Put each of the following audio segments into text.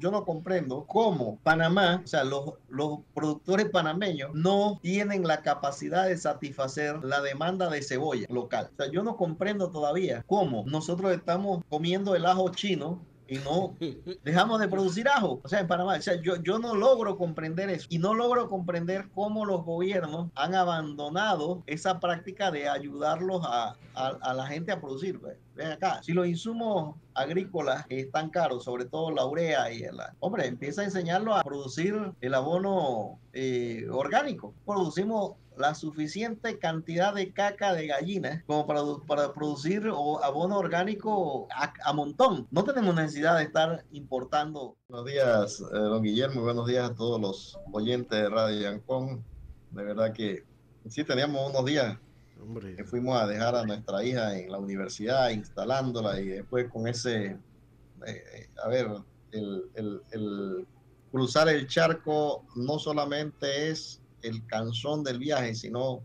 yo no comprendo cómo Panamá, o sea, los productores panameños no tienen la capacidad de satisfacer la demanda de cebolla local. O sea, yo no comprendo todavía cómo nosotros estamos comiendo el ajo chino y no dejamos de producir ajo. O sea, en Panamá, o sea, yo no logro comprender eso y no logro comprender cómo los gobiernos han abandonado esa práctica de ayudarlos a la gente a producir. Pues. Ven acá, si los insumos agrícolas están caros, sobre todo la urea y el, hombre, empieza a enseñarlo a producir el abono orgánico. Producimos la suficiente cantidad de caca de gallinas como para producir abono orgánico a montón. No tenemos necesidad de estar importando. Buenos días, don Guillermo, buenos días a todos los oyentes de Radio Yancón. De verdad que sí teníamos unos días Hombre, que fuimos a dejar a nuestra hija en la universidad, instalándola y después con ese, a ver, el cruzar el charco no solamente es el cansón del viaje, sino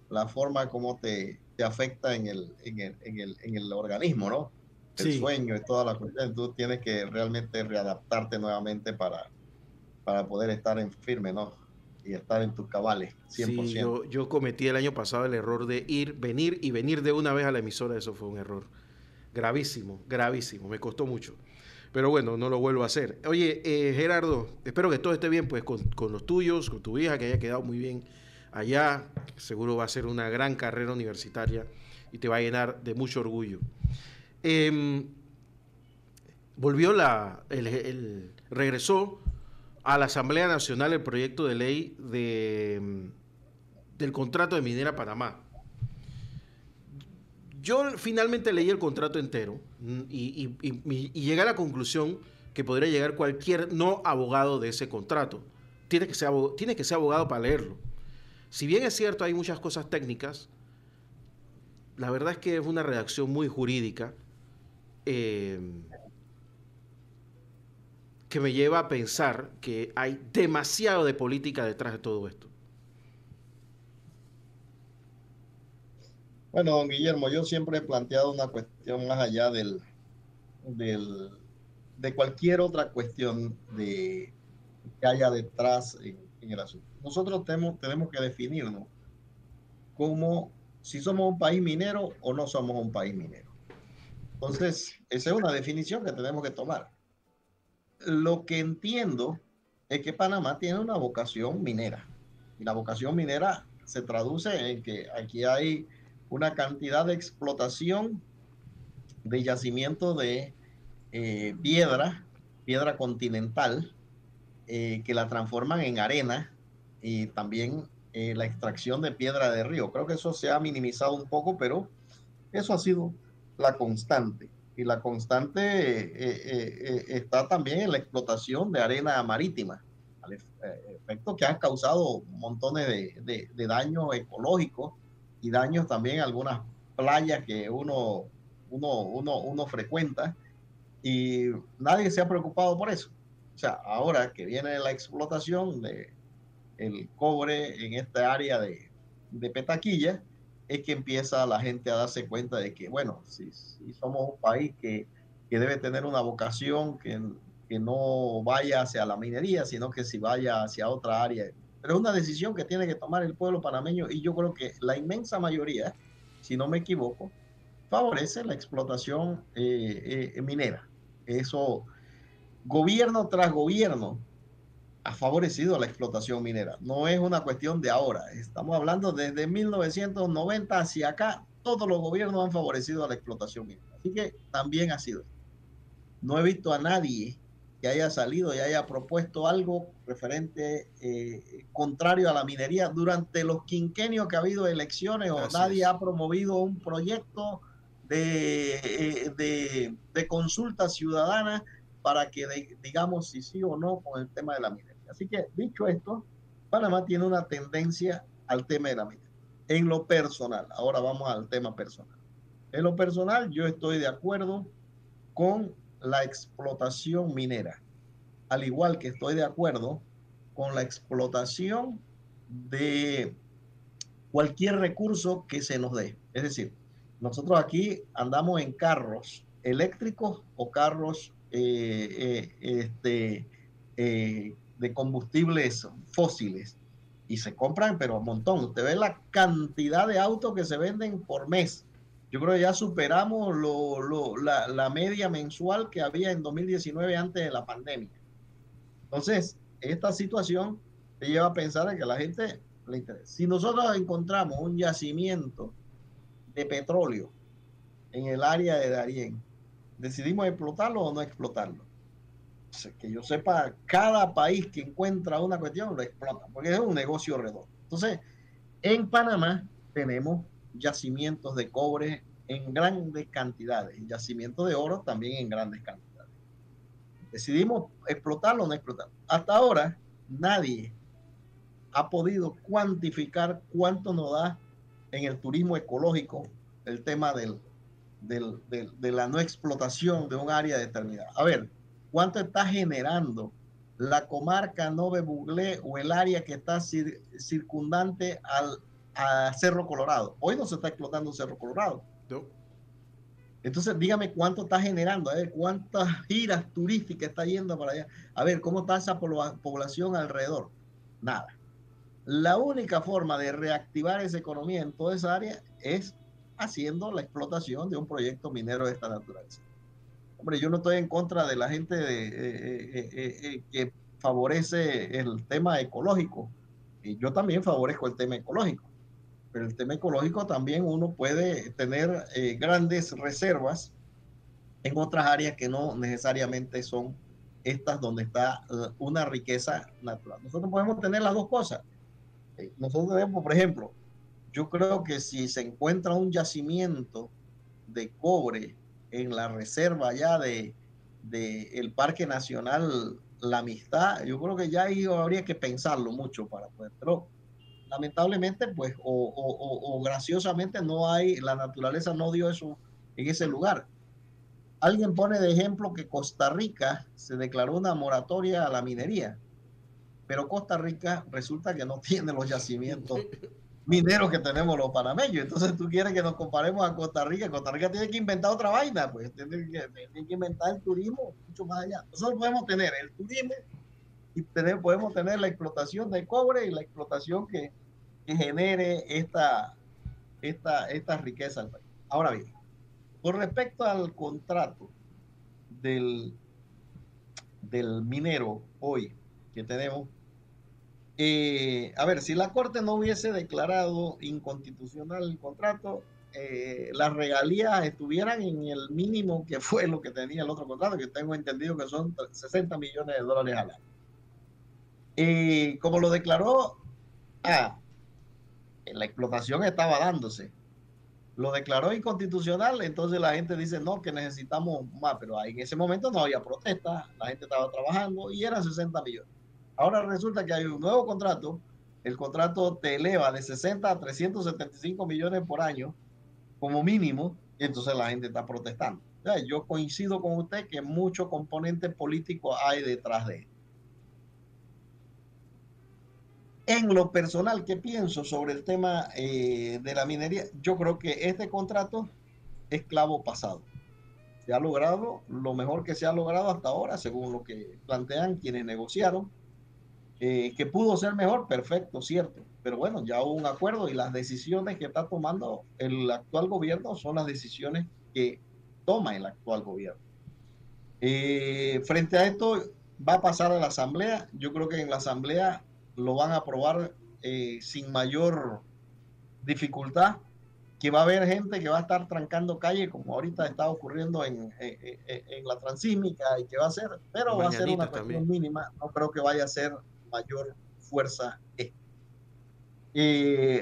la forma como te afecta en el organismo, ¿no? El sí, sueño y toda la cuestión. Tú tienes que realmente readaptarte nuevamente para poder estar en firme, ¿no? Y estar en tus cabales, sí, 100%. yo cometí el año pasado el error de ir, venir y venir de una vez a la emisora. Eso fue un error gravísimo, gravísimo, me costó mucho. Pero bueno, no lo vuelvo a hacer. Oye, Gerardo, espero que todo esté bien pues con los tuyos, con tu hija, que haya quedado muy bien allá. Seguro va a ser una gran carrera universitaria y te va a llenar de mucho orgullo. Eh, volvió regresó a la Asamblea Nacional el proyecto de ley del contrato de Minera Panamá. Yo finalmente leí el contrato entero y llegué a la conclusión que podría llegar cualquier no abogado de ese contrato. Tiene que ser abogado para leerlo. Si bien es cierto, hay muchas cosas técnicas, la verdad es que es una redacción muy jurídica eh, que me lleva a pensar que hay demasiado de política detrás de todo esto. Bueno, don Guillermo, yo siempre he planteado una cuestión más allá del, de cualquier otra cuestión que haya detrás en el asunto. Nosotros tenemos que definirnos como si somos un país minero o no somos un país minero. Entonces, esa es una definición que tenemos que tomar. Lo que entiendo es que Panamá tiene una vocación minera. Y la vocación minera se traduce en que aquí hay una cantidad de explotación de yacimiento de piedra continental, que la transforman en arena y también la extracción de piedra de río. Creo que eso se ha minimizado un poco, pero eso ha sido la constante. Y la constante está también en la explotación de arena marítima, al efecto que han causado montones de daños ecológicos y daños también a algunas playas que uno frecuenta y nadie se ha preocupado por eso. O sea, ahora que viene la explotación de el cobre en esta área de Petaquilla, es que empieza la gente a darse cuenta de que, bueno, si somos un país que debe tener una vocación que no vaya hacia la minería, sino que si vaya hacia otra área. Pero es una decisión que tiene que tomar el pueblo panameño y yo creo que la inmensa mayoría, si no me equivoco, favorece la explotación minera. Eso, gobierno tras gobierno, ha favorecido la explotación minera. No es una cuestión de ahora. Estamos hablando desde 1990 hacia acá. Todos los gobiernos han favorecido la explotación minera. Así que también ha sido. No he visto a nadie que haya salido y haya propuesto algo referente contrario a la minería durante los quinquenios que ha habido elecciones o Así nadie es. ha promovido un proyecto de consulta ciudadana para que digamos si sí o no con el tema de la minería. Así que dicho esto, Panamá tiene una tendencia al tema de la minería. En lo personal, ahora vamos al tema personal. En lo personal, yo estoy de acuerdo con la explotación minera, al igual que estoy de acuerdo con la explotación de cualquier recurso que se nos dé. Es decir, nosotros aquí andamos en carros eléctricos o carros de combustibles fósiles y se compran, pero un montón. Usted ve la cantidad de autos que se venden por mes. Yo creo que ya superamos la media mensual que había en 2019 antes de la pandemia. Entonces, esta situación te lleva a pensar en que a la gente le interesa. Si nosotros encontramos un yacimiento de petróleo en el área de Darién, ¿decidimos explotarlo o no explotarlo? O sea, que yo sepa, cada país que encuentra una cuestión lo explota, porque es un negocio redondo. Entonces, en Panamá tenemos yacimientos de cobre en grandes cantidades, yacimientos de oro también en grandes cantidades. Decidimos explotarlo o no explotarlo. Hasta ahora, nadie ha podido cuantificar cuánto nos da en el turismo ecológico el tema de la no explotación de un área determinada. A ver, ¿cuánto está generando la comarca Nove Buglé o el área que está circundante a Cerro Colorado? Hoy no se está explotando Cerro Colorado. ¿No? Entonces, dígame cuánto está generando, a ver cuántas giras turísticas está yendo para allá, a ver cómo está esa población alrededor. Nada. La única forma de reactivar esa economía en toda esa área es haciendo la explotación de un proyecto minero de esta naturaleza. Hombre, yo no estoy en contra de la gente que favorece el tema ecológico. Y yo también favorezco el tema ecológico. Pero el tema ecológico también uno puede tener grandes reservas en otras áreas que no necesariamente son estas donde está una riqueza natural. Nosotros podemos tener las dos cosas. Nosotros tenemos, por ejemplo, yo creo que si se encuentra un yacimiento de cobre en la reserva ya de el Parque Nacional La Amistad, yo creo que ya ahí habría que pensarlo mucho para poder, pero lamentablemente, pues, o graciosamente no hay, la naturaleza no dio eso en ese lugar. Alguien pone de ejemplo que Costa Rica se declaró una moratoria a la minería, pero Costa Rica resulta que no tiene los yacimientos mineros que tenemos los panameños. Entonces tú quieres que nos comparemos a Costa Rica. Costa Rica tiene que inventar otra vaina, pues tiene que inventar el turismo mucho más allá. Nosotros podemos tener el turismo y podemos tener la explotación del cobre y la explotación que genere esta riqueza al país. Ahora bien, con respecto al contrato del minero hoy que tenemos, a ver, si la Corte no hubiese declarado inconstitucional el contrato, las regalías estuvieran en el mínimo que fue lo que tenía el otro contrato, que tengo entendido que son 60 millones de dólares al año. Como lo declaró, la explotación estaba dándose. Lo declaró inconstitucional, entonces la gente dice, no, que necesitamos más, pero en ese momento no había protesta, la gente estaba trabajando y eran 60 millones. Ahora resulta que hay un nuevo contrato, el contrato te eleva de 60 a 375 millones por año como mínimo, y entonces la gente está protestando. O sea, yo coincido con usted que mucho componente político hay detrás de esto. En lo personal, ¿qué pienso sobre el tema de la minería? Yo creo que este contrato es clavo pasado. Se ha logrado lo mejor que se ha logrado hasta ahora, según lo que plantean quienes negociaron. Que pudo ser mejor, perfecto, cierto. Pero bueno, ya hubo un acuerdo y las decisiones que está tomando el actual gobierno son las decisiones que toma el actual gobierno. Frente a esto, va a pasar a la Asamblea. Yo creo que en la Asamblea lo van a aprobar sin mayor dificultad, que va a haber gente que va a estar trancando calle, como ahorita está ocurriendo en la transísmica, y que va a ser, pero va a ser una cuestión también mínima, no creo que vaya a ser mayor fuerza.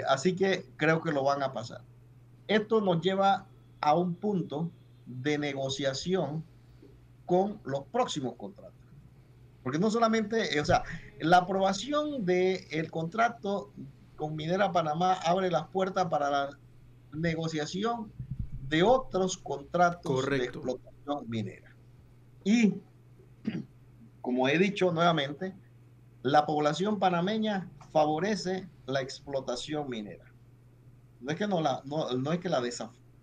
Así que creo que lo van a pasar. Esto nos lleva a un punto de negociación con los próximos contratos. Porque no solamente, o sea, la aprobación del contrato con Minera Panamá abre las puertas para la negociación de otros contratos de explotación minera. Y, como he dicho nuevamente, la población panameña favorece la explotación minera. No es que, no es que la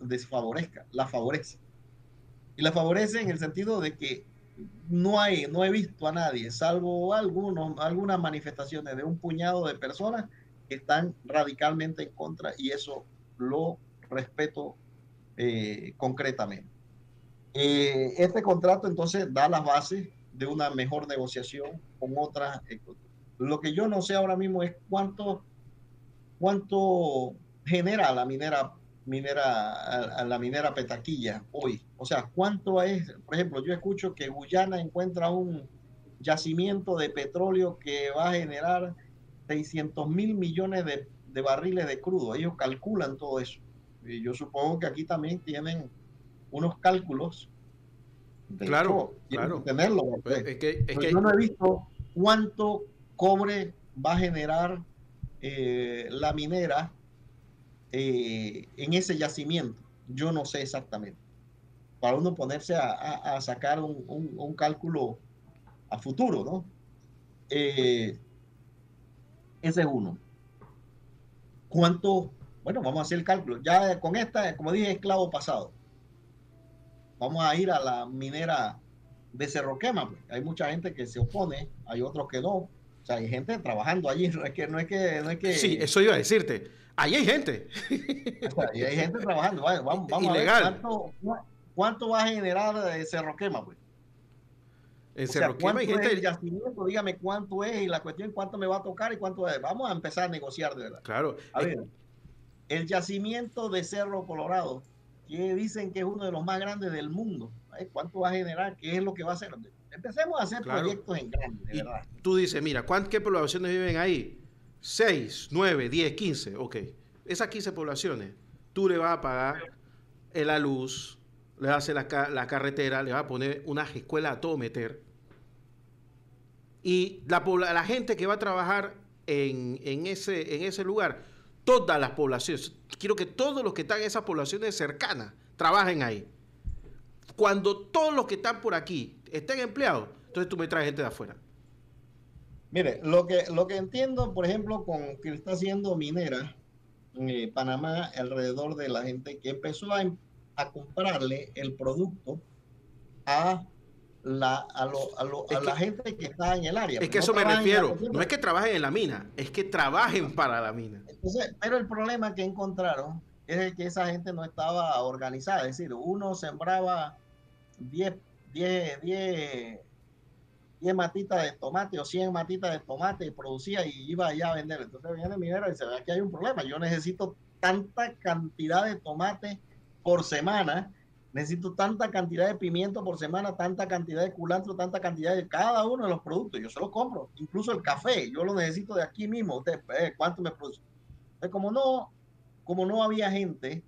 desfavorezca, la favorece. Y la favorece en el sentido de que no he visto a nadie, salvo algunas manifestaciones de un puñado de personas que están radicalmente en contra y eso lo respeto concretamente. Este contrato entonces da las bases de una mejor negociación con otras. Lo que yo no sé ahora mismo es cuánto genera la minera Petaquilla hoy. O sea, cuánto es, por ejemplo, yo escucho que Guyana encuentra un yacimiento de petróleo que va a generar 600.000 millones de barriles de crudo. Ellos calculan todo eso. Y yo supongo que aquí también tienen unos cálculos. De Claro, hecho, tienen que claro. tenerlo. Pues es Pero que yo no he visto cuánto cobre va a generar la minera en ese yacimiento. Yo no sé exactamente. Para uno ponerse a sacar un cálculo a futuro, ¿no? Ese es uno. ¿Cuánto? Bueno, vamos a hacer el cálculo. Ya con esta, como dije, esclavo pasado. Vamos a ir a la minera de Cerro Quema. Pues. Hay mucha gente que se opone, hay otros que no. O sea, hay gente trabajando allí. No es sí, que eso iba a decirte. Ahí hay gente. o sea, y hay gente trabajando. Vamos a ver Ilegal. cuánto va a generar Cerro Quema, pues. En O sea, Cerro Quema hay cuánto es el gente. yacimiento, dígame cuánto es y la cuestión cuánto me va a tocar y cuánto es. Vamos a empezar a negociar de verdad. Claro. A ver, el yacimiento de Cerro Colorado, que dicen que es uno de los más grandes del mundo. ¿Cuánto va a generar? ¿Qué es lo que va a hacer? Empecemos a hacer Claro. proyectos en grande, de Y verdad. tú dices, mira, ¿qué poblaciones viven ahí? 6, 9, 10, 15. Ok. Esas 15 poblaciones, tú le vas a pagar la luz, le vas a hacer la carretera, le vas a poner unas escuelas a todo meter. Y la gente que va a trabajar en ese lugar, todas las poblaciones, quiero que todos los que están en esas poblaciones cercanas trabajen ahí. Cuando todos los que están por aquí estén empleados, entonces tú me traes gente de afuera. Mire, lo que entiendo, por ejemplo, con que está haciendo minera Panamá, alrededor de la gente que empezó a comprarle el producto a Es la que, gente que está en el área, es pues que a no eso me trabajan en la refiero. cocina. No es que trabajen en la mina, es que trabajen para la mina. Entonces, pero el problema que encontraron es que esa gente no estaba organizada, es decir, uno sembraba 10 10 10 10 matitas de tomate o 100 matitas de tomate y producía y iba allá a vender. Entonces viene el minero y dice, aquí hay un problema, yo necesito tanta cantidad de tomate por semana, necesito tanta cantidad de pimiento por semana, tanta cantidad de culantro, tanta cantidad de cada uno de los productos, yo se los compro, incluso el café, yo lo necesito de aquí mismo, usted, ¿cuánto me produce? Entonces, como no había gente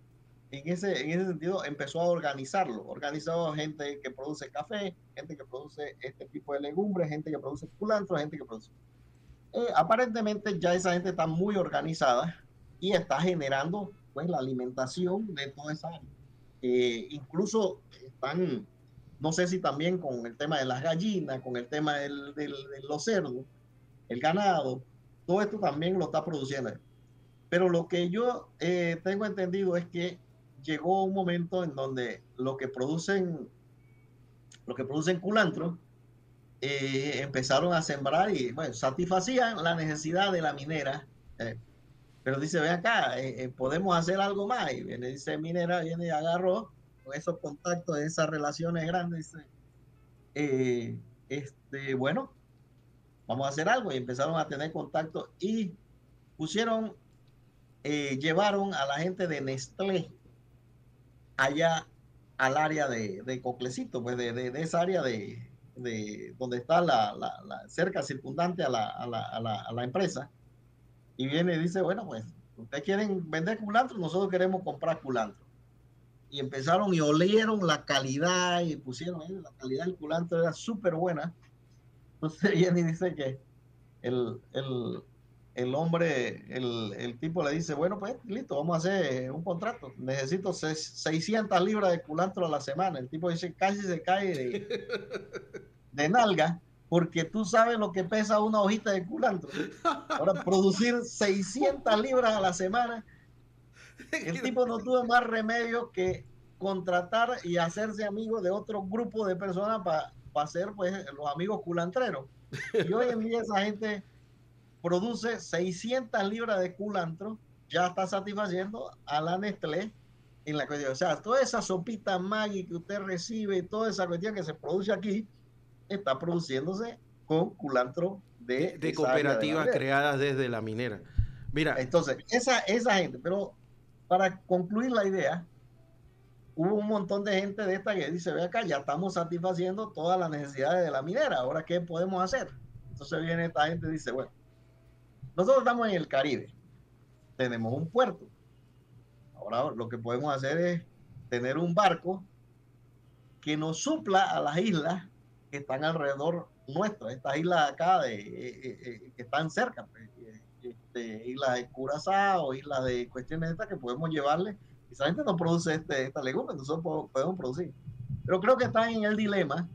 en ese sentido, empezó a organizarlo. Organizó gente que produce café, gente que produce este tipo de legumbres, gente que produce culantro, gente que produce. Aparentemente ya esa gente está muy organizada y está generando pues la alimentación de toda esa área. Incluso están, no sé si también con el tema de las gallinas, con el tema de los cerdos, el ganado, todo esto también lo está produciendo. Pero lo que yo tengo entendido es que llegó un momento en donde lo que producen culantro empezaron a sembrar y bueno, satisfacían la necesidad de la minera. Pero dice, ven acá, podemos hacer algo más. Y viene, dice minera, viene y agarró con esos contactos, esas relaciones grandes, dice, bueno, vamos a hacer algo. Y empezaron a tener contacto y pusieron, llevaron a la gente de Nestlé allá al área de Coclecito, pues de esa área de donde está cerca circundante a la empresa, y viene y dice, bueno, pues, ustedes quieren vender culantro, nosotros queremos comprar culantro. Y empezaron y olieron la calidad y pusieron, la calidad del culantro era súper buena. Entonces viene y dice que el, el, el hombre, el tipo le dice, bueno, pues listo, vamos a hacer un contrato. Necesito 600 libras de culantro a la semana. El tipo dice, casi se cae de nalga, porque tú sabes lo que pesa una hojita de culantro. Ahora, producir 600 libras a la semana, el tipo no tuvo más remedio que contratar y hacerse amigo de otro grupo de personas para ser pues los amigos culantreros. Y hoy en día esa gente produce 600 libras de culantro, ya está satisfaciendo a la Nestlé en la cuestión. O sea, toda esa sopita Maggi que usted recibe, toda esa cuestión que se produce aquí, está produciéndose con culantro de De esa área de la cooperativas minera. creadas desde la minera. Mira, Entonces, esa gente, pero para concluir la idea, hubo un montón de gente de esta que dice, ve acá, ya estamos satisfaciendo todas las necesidades de la minera, ahora ¿qué podemos hacer? Entonces viene esta gente y dice, bueno, nosotros estamos en el Caribe, tenemos un puerto, ahora lo que podemos hacer es tener un barco que nos supla a las islas que están alrededor nuestro, estas islas acá que están cerca, pues, islas de Curazao, islas de cuestiones estas que podemos llevarle. Esa gente no produce esta legumbre, nosotros podemos producir. Pero creo que están en el dilema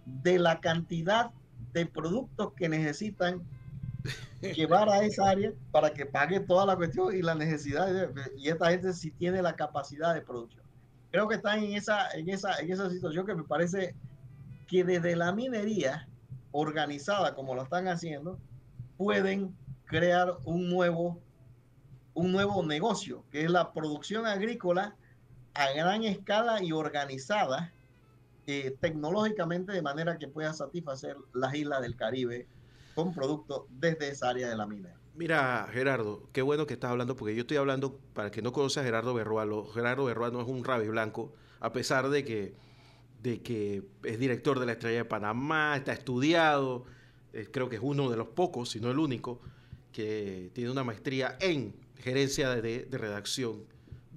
de la cantidad de productos que necesitan llevar a esa área para que pague toda la cuestión y la necesidad. Y esta gente sí tiene la capacidad de producción. Creo que están en esa situación que me parece que desde la minería organizada, como lo están haciendo, pueden crear un nuevo negocio, que es la producción agrícola a gran escala y organizada tecnológicamente de manera que pueda satisfacer las islas del Caribe con productos desde esa área de la minera. mira, Gerardo, qué bueno que estás hablando, porque yo estoy hablando, para que no conozca a Gerardo Berroa, Gerardo Berroa no es un rabi blanco, a pesar de que es director de la Estrella de Panamá, está estudiado, creo que es uno de los pocos, si no el único, que tiene una maestría en gerencia de redacción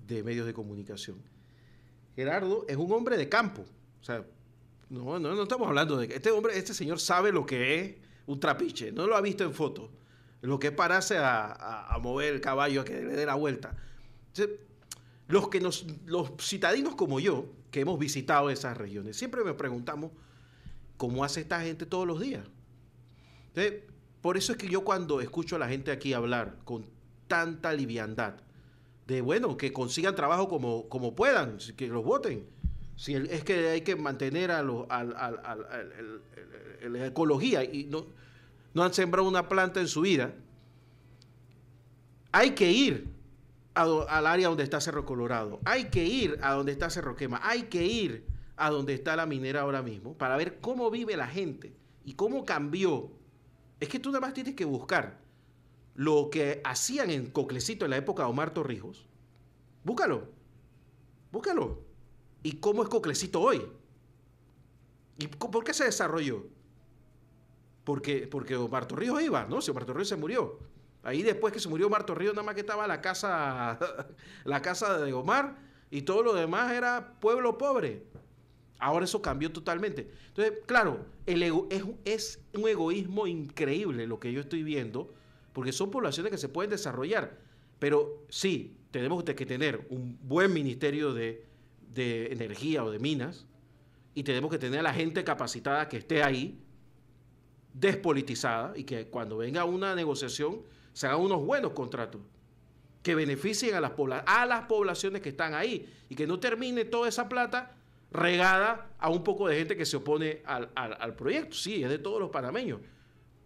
de medios de comunicación. Gerardo es un hombre de campo, o sea, no estamos hablando de que este señor sabe lo que es un trapiche, no lo ha visto en fotos, lo que es pararse a mover el caballo, a que le dé la vuelta. Entonces, los citadinos como yo, que hemos visitado esas regiones, siempre me preguntamos cómo hace esta gente todos los días. Entonces, por eso es que yo cuando escucho a la gente aquí hablar con tanta liviandad, de bueno, que consigan trabajo como puedan, que los voten. Si es que hay que mantener la ecología y no han sembrado una planta en su vida, hay que ir al área donde está Cerro Colorado, hay que ir a donde está Cerro Quema, hay que ir a donde está la minera ahora mismo para ver cómo vive la gente y cómo cambió. Es que tú nada más tienes que buscar lo que hacían en Coclecito en la época de Omar Torrijos. Búscalo, búscalo. ¿Y cómo es Coclecito hoy? ¿Y por qué se desarrolló? Porque Omar Torrijos iba, ¿no? Si Omar Torrijos se murió. Ahí después que se murió Omar Torrijos, nada más que estaba la casa, la casa de Omar y todo lo demás era pueblo pobre. Ahora eso cambió totalmente. Entonces, claro, es un egoísmo increíble lo que yo estoy viendo, porque son poblaciones que se pueden desarrollar. Pero sí, tenemos que tener un buen ministerio de energía o de minas y tenemos que tener a la gente capacitada que esté ahí, despolitizada, y que cuando venga una negociación se hagan unos buenos contratos que beneficien a las poblaciones que están ahí y que no termine toda esa plata regada a un poco de gente que se opone al proyecto. Sí, es de todos los panameños,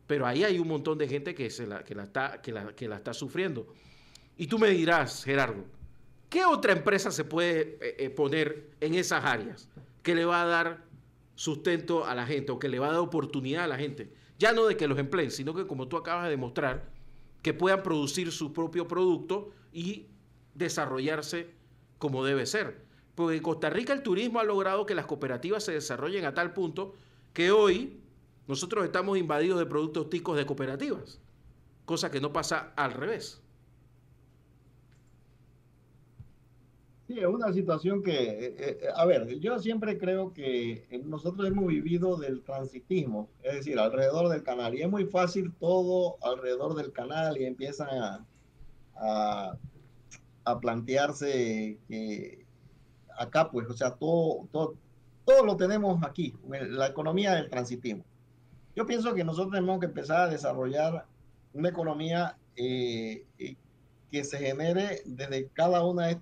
pero ahí hay un montón de gente que la está sufriendo. Y tú me dirás, Gerardo, ¿qué otra empresa se puede poner en esas áreas que le va a dar sustento a la gente o que le va a dar oportunidad a la gente? Ya no de que los empleen, sino que como tú acabas de demostrar, que puedan producir su propio producto y desarrollarse como debe ser. Porque en Costa Rica el turismo ha logrado que las cooperativas se desarrollen a tal punto que hoy nosotros estamos invadidos de productos ticos de cooperativas, cosa que no pasa al revés. Sí, es una situación que, a ver, yo siempre creo que nosotros hemos vivido del transitismo, es decir, alrededor del canal, y es muy fácil todo alrededor del canal y empiezan a, a plantearse que acá, pues, o sea, todo lo tenemos aquí, la economía del transitismo. Yo pienso que nosotros tenemos que empezar a desarrollar una economía que se genere desde cada una de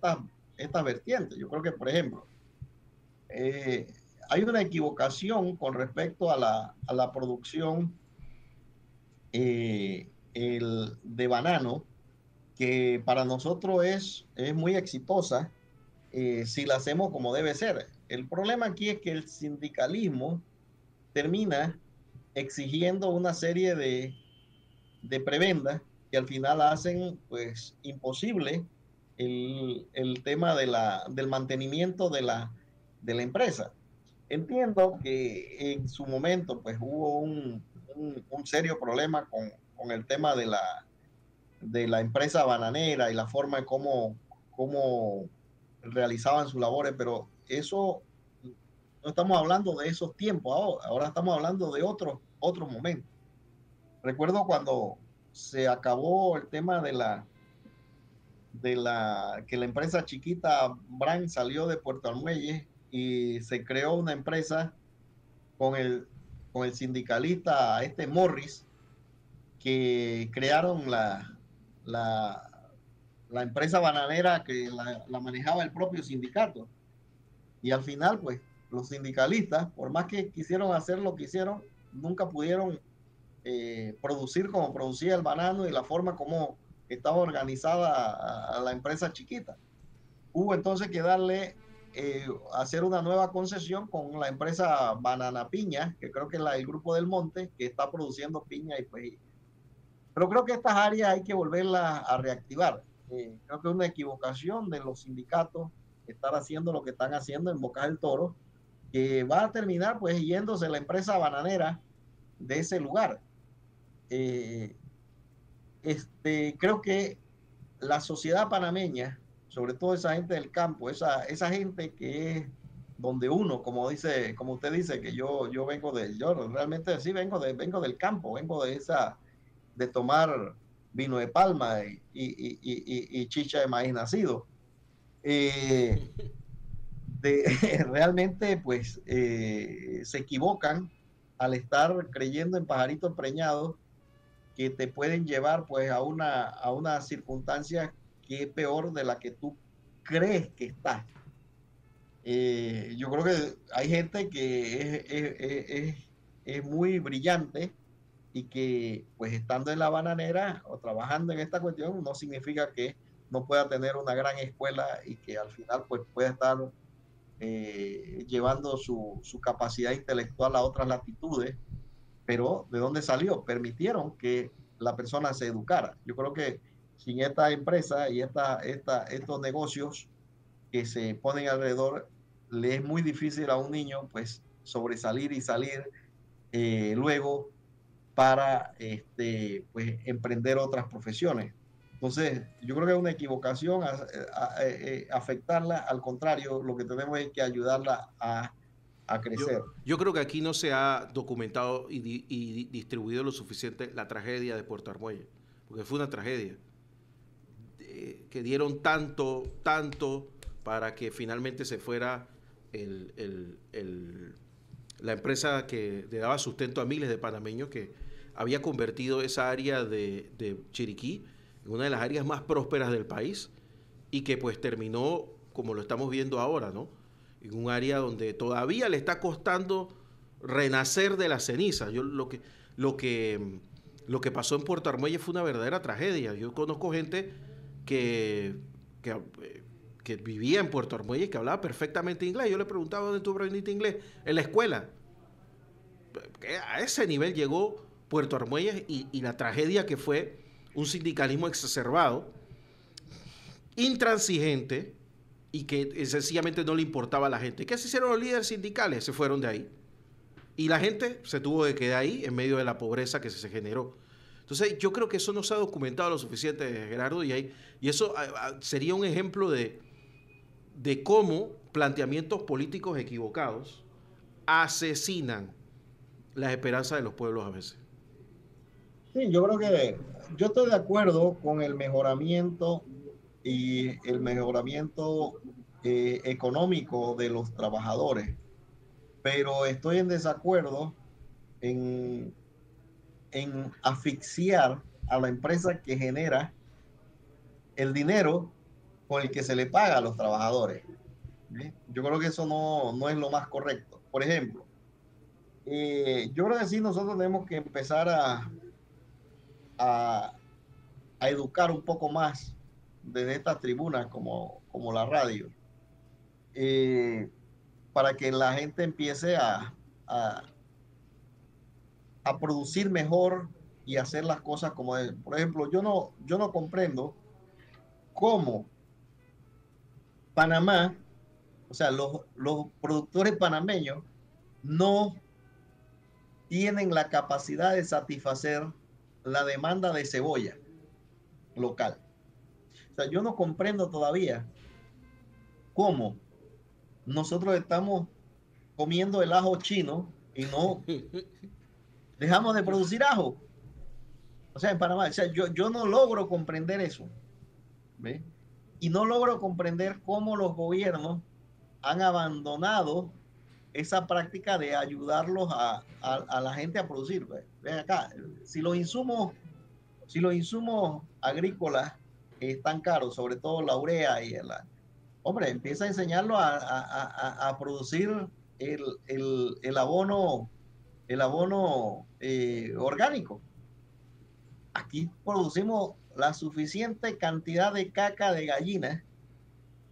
estas vertientes. Yo creo que, por ejemplo, eh, hay una equivocación con respecto a la producción de banano, que para nosotros es muy exitosa si la hacemos como debe ser. El problema aquí es que el sindicalismo termina exigiendo una serie de prebendas que al final hacen pues imposible el tema del mantenimiento de la empresa. Entiendo que en su momento pues hubo un serio problema con el tema de la empresa bananera y la forma en cómo realizaban sus labores, pero eso no estamos hablando de esos tiempos ahora, ahora estamos hablando de otros momentos. Recuerdo cuando se acabó el tema que la empresa chiquita Brand salió de Puerto Armuelles y se creó una empresa con con el sindicalista Morris, que crearon la, la empresa bananera que la manejaba el propio sindicato. Y al final, pues, los sindicalistas, por más que quisieron hacer lo que hicieron, nunca pudieron producir como producía el banano y la forma como estaba organizada a la empresa chiquita. Hubo entonces que darle, hacer una nueva concesión con la empresa Banana Piña, que creo que es el Grupo del Monte, que está produciendo piña. Pero creo que estas áreas hay que volverlas a reactivar. Creo que es una equivocación de los sindicatos estar haciendo lo que están haciendo en Bocas del Toro, que va a terminar pues yéndose la empresa bananera de ese lugar. Eh, Creo que la sociedad panameña, sobre todo esa gente del campo, esa gente que es donde uno, como usted dice, que yo vengo yo realmente sí vengo del campo, vengo de tomar vino de palma y chicha de maíz nacido. Eh, Realmente, pues, se equivocan al estar creyendo en pajaritos preñados que te pueden llevar pues a una circunstancia que es peor de la que tú crees que estás. Yo creo que hay gente que es muy brillante y que pues estando en la bananera o trabajando en esta cuestión no significa que no pueda tener una gran escuela y que al final pues pueda estar llevando su capacidad intelectual a otras latitudes. Pero ¿de dónde salió? Permitieron que la persona se educara. Yo creo que sin esta empresa y estos negocios que se ponen alrededor, le es muy difícil a un niño pues sobresalir y salir luego para pues, emprender otras profesiones. Entonces, yo creo que es una equivocación afectarla. Al contrario, lo que tenemos es que ayudarla a crecer. Yo creo que aquí no se ha documentado y distribuido lo suficiente la tragedia de Puerto Armuelles, porque fue una tragedia. Que dieron tanto para que finalmente se fuera la empresa que le daba sustento a miles de panameños, que había convertido esa área de Chiriquí en una de las áreas más prósperas del país y que pues terminó como lo estamos viendo ahora, ¿no? En un área donde todavía le está costando renacer de la ceniza. Lo que pasó en Puerto Armuelles fue una verdadera tragedia. Yo conozco gente que, que, que vivía en Puerto Armuelles, que hablaba perfectamente inglés. Yo le preguntaba dónde tú aprendiste inglés. En la escuela. A ese nivel llegó Puerto Armuelles y la tragedia que fue un sindicalismo exacerbado, intransigente y que sencillamente no le importaba a la gente. ¿Qué se hicieron los líderes sindicales? Se fueron de ahí. Y la gente se tuvo que quedar ahí en medio de la pobreza que se generó. Entonces, yo creo que eso no se ha documentado lo suficiente, Gerardo, y eso sería un ejemplo de cómo planteamientos políticos equivocados asesinan las esperanzas de los pueblos a veces. Sí, yo creo que yo estoy de acuerdo con el mejoramiento y el mejoramiento económico de los trabajadores, pero estoy en desacuerdo en, en asfixiar a la empresa que genera el dinero con el que se le paga a los trabajadores. ¿Sí? Yo creo que eso no es lo más correcto, por ejemplo, yo creo que sí nosotros tenemos que empezar a, a educar un poco más desde estas tribunas como la radio, eh, para que la gente empiece a, a producir mejor y hacer las cosas como es. Por ejemplo, yo no comprendo cómo Panamá, o sea, los productores panameños no tienen la capacidad de satisfacer la demanda de cebolla local. O sea, yo no comprendo todavía cómo nosotros estamos comiendo el ajo chino y no dejamos de producir ajo. O sea, en Panamá, o sea, yo no logro comprender eso. ¿Ve? Y no logro comprender cómo los gobiernos han abandonado esa práctica de ayudarlos a la gente a producir. Ven acá, si los insumos agrícolas están caros, sobre todo la urea y hombre, empieza a enseñarlo a producir el abono orgánico. Aquí producimos la suficiente cantidad de caca de gallinas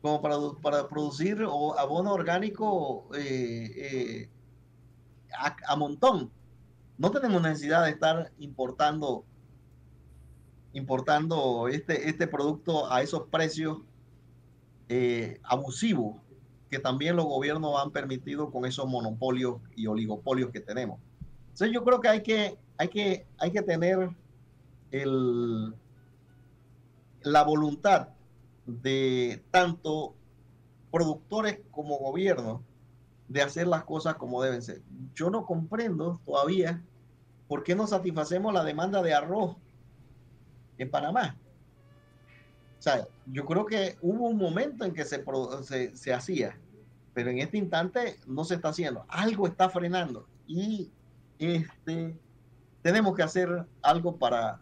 como para producir abono orgánico a montón. No tenemos necesidad de estar importando este producto a esos precios abusivos que también los gobiernos han permitido con esos monopolios y oligopolios que tenemos. Entonces yo creo que hay que tener la voluntad de tanto productores como gobierno de hacer las cosas como deben ser. Yo no comprendo todavía por qué no satisfacemos la demanda de arroz en Panamá. O sea, yo creo que hubo un momento en que se hacía, pero en este instante no se está haciendo. Algo está frenando y tenemos que hacer algo para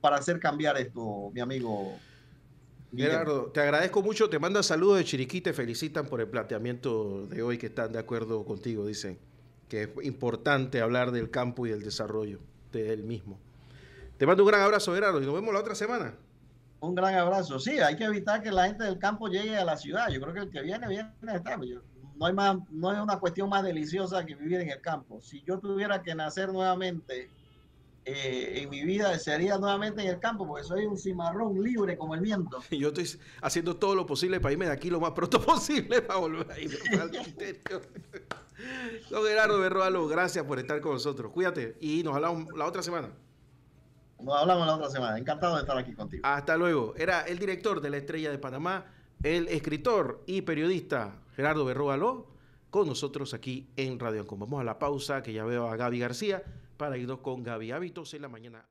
hacer cambiar esto, mi amigo Guillermo. Gerardo, te agradezco mucho, te manda saludos de Chiriquí, te felicitan por el planteamiento de hoy, que están de acuerdo contigo, dicen que es importante hablar del campo y del desarrollo de él mismo. Te mando un gran abrazo, Gerardo, y nos vemos la otra semana. Un gran abrazo. Sí, hay que evitar que la gente del campo llegue a la ciudad. Yo creo que el que viene a estar. No hay una cuestión más deliciosa que vivir en el campo. Si yo tuviera que nacer nuevamente en mi vida, desearía nuevamente en el campo, porque soy un cimarrón libre como el viento. Yo estoy haciendo todo lo posible para irme de aquí lo más pronto posible para volver a irme al interior. Don Gerardo Berroalo, gracias por estar con nosotros. Cuídate y nos hablamos la otra semana. Nos hablamos la otra semana. Encantado de estar aquí contigo. Hasta luego. Era el director de La Estrella de Panamá, el escritor y periodista Gerardo Berroalo, con nosotros aquí en Radio Ancon. Vamos a la pausa, que ya veo a Gaby García, para irnos con Gaby Hábitos en la mañana.